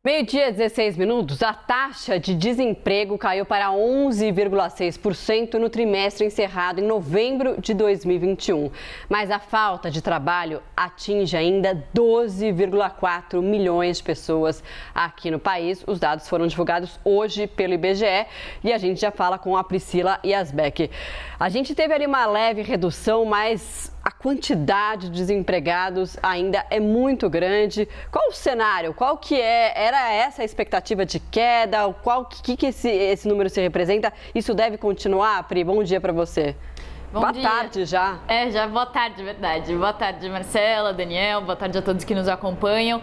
Meio-dia, 16 minutos, a taxa de desemprego caiu para 11,6% no trimestre encerrado em novembro de 2021. Mas a falta de trabalho atinge ainda 12,4 milhões de pessoas aqui no país. Os dados foram divulgados hoje pelo IBGE e a gente já fala com a Priscila Yazbek. A gente teve ali uma leve redução, mas a quantidade de desempregados ainda é muito grande. Qual o cenário? Qual que era essa a expectativa de queda? O que esse número se representa? Isso deve continuar? Pri, bom dia para você. Boa tarde já. Boa tarde, verdade. Boa tarde, Marcela, Daniel, boa tarde a todos que nos acompanham.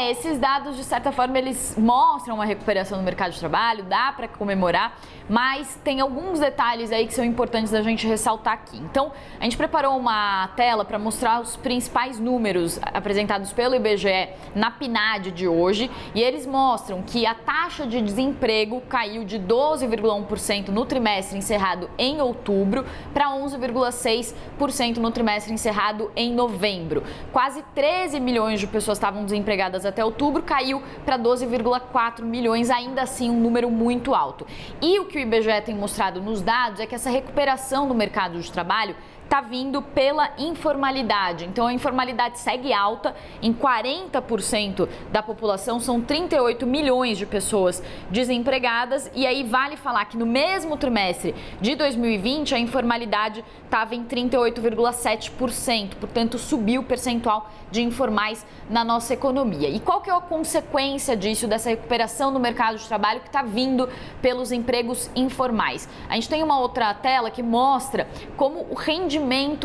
Esses dados, de certa forma, eles mostram uma recuperação no mercado de trabalho, dá para comemorar, mas tem alguns detalhes aí que são importantes da gente ressaltar aqui. Então, a gente preparou uma tela para mostrar os principais números apresentados pelo IBGE na PNAD de hoje, e eles mostram que a taxa de desemprego caiu de 12,1% no trimestre encerrado em outubro para 11,6% no trimestre encerrado em novembro. Quase 13 milhões de pessoas estavam desempregadas até outubro, caiu para 12,4 milhões, ainda assim um número muito alto. E o que o IBGE tem mostrado nos dados é que essa recuperação do mercado de trabalho está vindo pela informalidade. Então, a informalidade segue alta em 40% da população, são 38 milhões de pessoas desempregadas. E aí vale falar que no mesmo trimestre de 2020, a informalidade estava em 38,7%, portanto, subiu o percentual de informais na nossa economia. E qual que é a consequência disso, dessa recuperação do mercado de trabalho que está vindo pelos empregos informais? A gente tem uma outra tela que mostra como o rendimento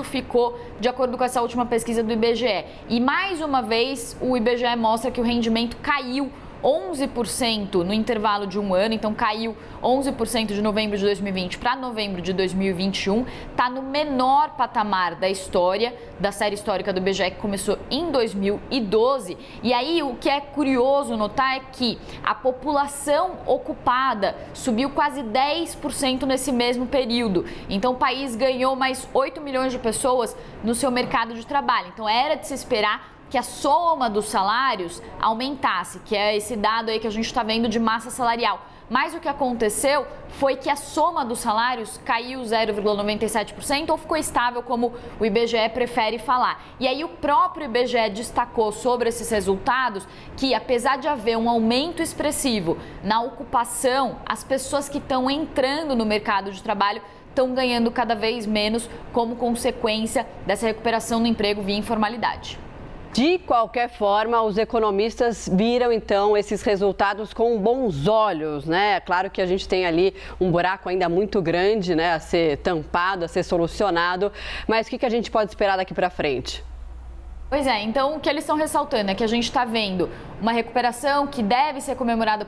ficou de acordo com essa última pesquisa do IBGE. E mais uma vez o IBGE mostra que o rendimento caiu 11% no intervalo de um ano, então caiu 11% de novembro de 2020 para novembro de 2021, está no menor patamar da história, da série histórica do IBGE, que começou em 2012. E aí o que é curioso notar é que a população ocupada subiu quase 10% nesse mesmo período. Então o país ganhou mais 8 milhões de pessoas no seu mercado de trabalho. Então era de se esperar que a soma dos salários aumentasse, que é esse dado aí que a gente está vendo de massa salarial. Mas o que aconteceu foi que a soma dos salários caiu 0,97% ou ficou estável, como o IBGE prefere falar. E aí o próprio IBGE destacou sobre esses resultados que, apesar de haver um aumento expressivo na ocupação, as pessoas que estão entrando no mercado de trabalho estão ganhando cada vez menos como consequência dessa recuperação do emprego via informalidade. De qualquer forma, os economistas viram, então, esses resultados com bons olhos, né? Claro que a gente tem ali um buraco ainda muito grande, né, a ser tampado, a ser solucionado, mas o que a gente pode esperar daqui para frente? Pois é, então o que eles estão ressaltando é que a gente está vendo uma recuperação que deve ser comemorada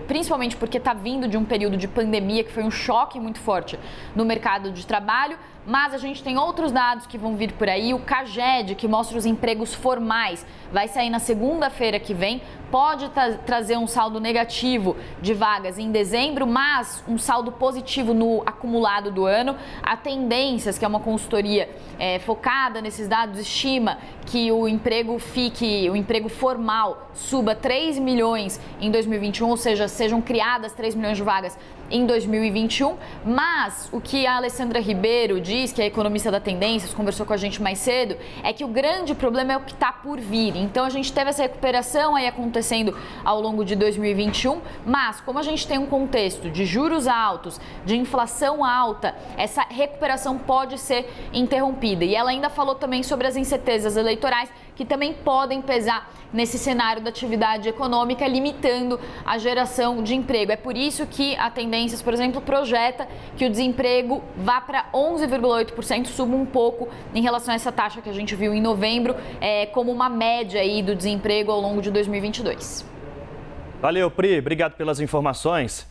principalmente porque está vindo de um período de pandemia que foi um choque muito forte no mercado de trabalho, mas a gente tem outros dados que vão vir por aí. O CAGED, que mostra os empregos formais, vai sair na segunda-feira que vem, pode trazer um saldo negativo de vagas em dezembro, mas um saldo positivo no acumulado do ano. A Tendências, que é uma consultoria focada nesses dados, estima que o emprego formal suba 3 milhões em 2021, ou seja, sejam criadas 3 milhões de vagas em 2021, mas o que a Alessandra Ribeiro diz, que é economista da Tendências, conversou com a gente mais cedo, é que o grande problema é o que está por vir. Então a gente teve essa recuperação aí acontecendo ao longo de 2021, mas como a gente tem um contexto de juros altos, de inflação alta, essa recuperação pode ser interrompida. E ela ainda falou também sobre as incertezas eleitorais, que também podem pesar nesse cenário da atividade econômica, limitando a geração de emprego. É por isso que a Tendências, por exemplo, projeta que o desemprego vá para 11,8%, suba um pouco em relação a essa taxa que a gente viu em novembro, como uma média aí do desemprego ao longo de 2022. Valeu, Pri. Obrigado pelas informações.